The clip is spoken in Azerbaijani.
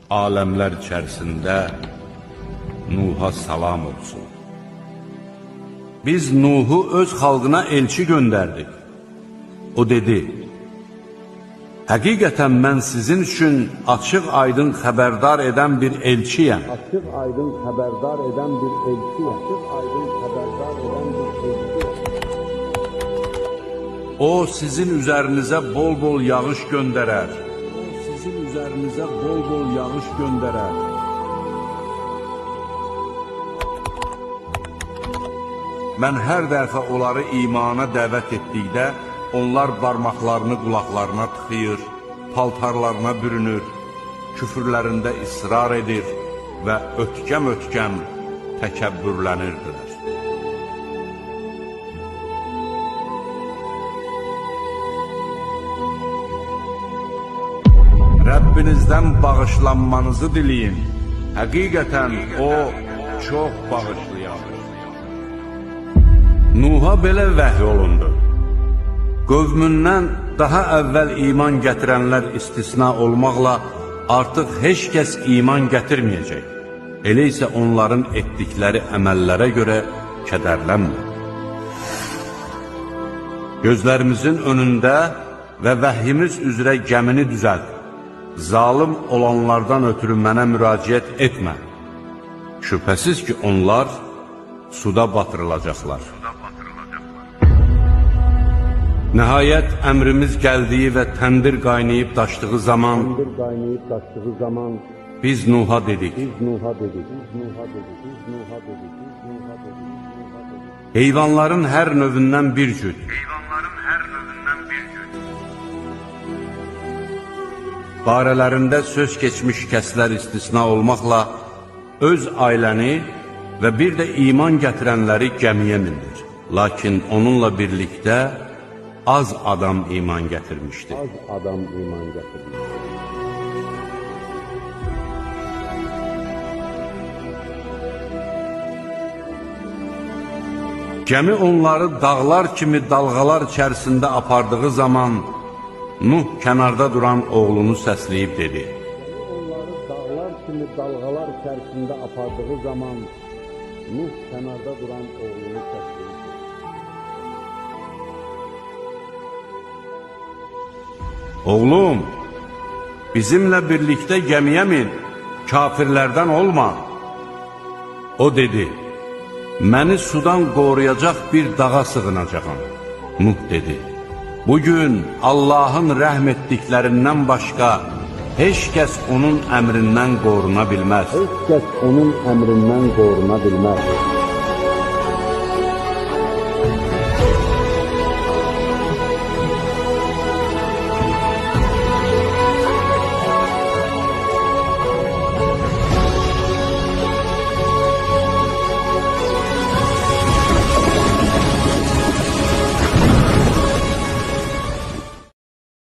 aləmlər içərisində Nuh'a salam olsun. Biz Nuh'u öz xalqına elçi göndərdik. O dedi, həqiqətən mən sizin üçün açıq aydın xəbərdar edən bir elçiyəm. Açıq aydın xəbərdar edən bir elçiyəm. Açıq aydın xəbərdar edən bir elçiyəm. O sizin üzərinizə bol-bol yağış göndərər. O sizin üzərinizə bol-bol yağış göndərər. Mən hər dəfə onları imana dəvət etdikdə, onlar barmaqlarını qulaqlarına tıxıyır, paltarlarına bürünür, küfürlərində israr edir və ötkəm-ötkəm təkəbbürlənirdilər. Rəbbinizdən bağışlanmanızı diləyin. Həqiqətən O çox bağışlayandır. Nuh'a belə vəhy olundu. Qövmündən daha əvvəl iman gətirənlər istisna olmaqla artıq heç kəs iman gətirməyəcək. Elə isə onların etdikləri əməllərə görə kədərlənmə. Gözlərimizin önündə və vəhyimiz üzrə gəmini düzəlt. Zalim olanlardan ötürü mənə müraciət etmə. Şübhəsiz ki, onlar suda batırılacaqlar. Nəhayət əmrimiz gəldiyi və təndir qaynayıb daşdığı zaman biz Nuh'a dedik. Heyvanların hər növündən bir cüt. Barələrində söz keçmiş kəslər istisna olmaqla öz ailəni və bir də iman gətirənləri gəmiyə mindir. Lakin onunla birlikdə az adam iman gətirmişdi. Gəmi onları dağlar kimi dalğalar içərisində apardığı zaman Nuh kənarda duran oğlunu səsləyib dedi. Onları dağlar kimi dalğalar içərisində apardığı zaman Nuh kənarda duran oğlunu səsləyib dedi. Oğlum, bizimlə birlikdə gəmiyə min, kafirlərdən olma. O dedi, məni sudan qoruyacaq bir dağa sığınacağam. Nuh dedi, bugün Allahın rəhm etdiklərindən başqa heç kəs onun əmrindən qoruna bilməz. Heç kəs onun əmrindən qoruna bilməz.